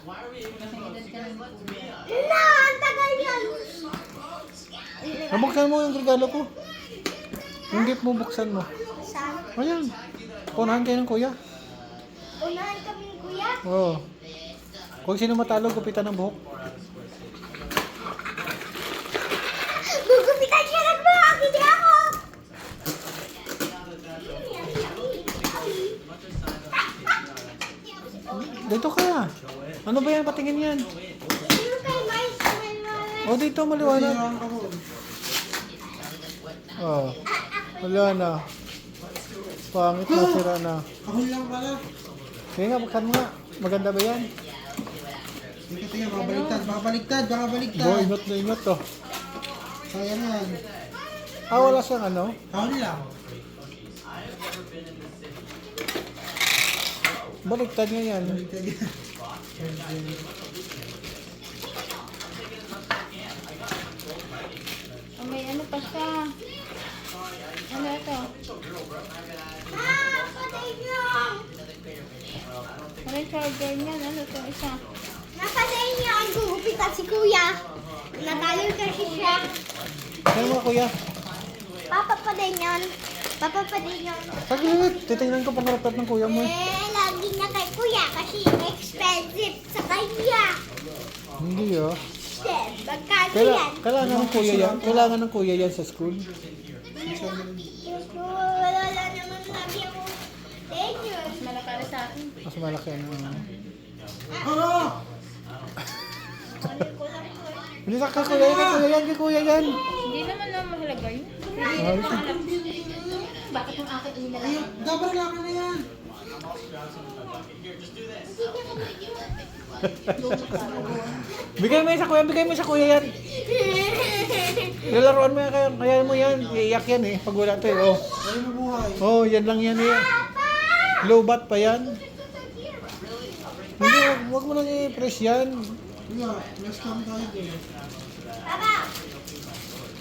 Kasing edad ka lang po. Na, ang tagal yan. Nabuksan mo yung regalo ko. Yung gift mo, buksan mo. Saan? Ayan. Punahan kayo ng kuya. Unahan kami ni Kuya. Oo. Kung sino matalo, gupitan ng buhok. Gugupitan siya ng buhok, hindi ako. Dito ka. Ano ba yan? Patingin yan. Sino kay Mais? O, dito maliwanag. Oh. Wala na. Pangit na, sira na. Kahon lang pala. Sige nga, buksan mo nga. Maganda ba yan? Tingnan, baka baliktad. Bo, ingot na ingot to. Sayang yan. Ah, wala siyang ano? Kahon lang. Baliktad nga yan. Oh, may ano pa siya. Ano ito? Ah, patay niyo. Ano yung charger niyan? Ano itong isa? Napatay niyo ang gugupitan si Kuya. Natalo kasi siya. Kaya mo kuya. Papapaday niyon. Papapaday niyon. Saglit, titingnan ko pangarapet ng kuya mo. Lagi na kay Kuya kasi expensive sa kanya. Hindi oh. Shit, magkano yan? Kailangan ng kuya yan. Kailangan ng kuya yan sa school. Wala naman sabi ako. Danger. Mas malakala sa akin. Mas malaki ano. Hindi sa kay kuya yan, kay kuya yan, kay kuya yan. Hindi naman na mahalaga yun. Ayos. Bakit yung akin inilala? Ayun, dapat lang na yan. Bigay mo yan sa kuya, bigay mo sa kuya yan. Lalaroan mo yan, kaya mo yan. Iiyak yan eh, pag wala ito eh. Oh. Ayun mabuhay. Oh, yan lang yan eh. Low bat pa yan. Hindi, wag mo nang i-press yan. Kuya, last time tayo din. Papa!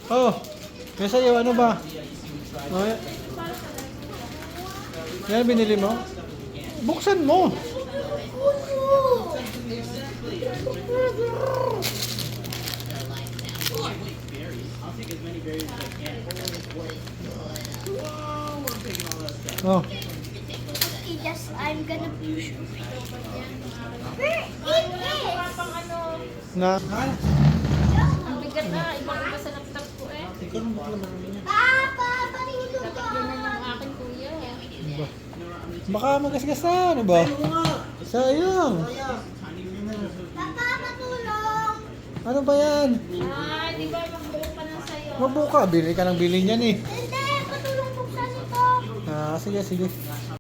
Oh, yan sa'yo, ano ba? Oh, yan binili mo? Buksan mo. Oh, I'm gonna push. Where it is? na. Ang bigat na. Iba-iba sa laptop ko eh. Ikaw nung bakla marami yan. Papa, patingin ko Dapat ganyan yung akin kuya eh. Ba? Baka magasgas na, ano ba? Sayang. Papa, patulong! Ano ba yan? Ah, di ba magbuo pa ng sayo? Mabuka, bili ka ng bili niyan eh. Hindi, patulong buksan ito. Ah, sige, sige.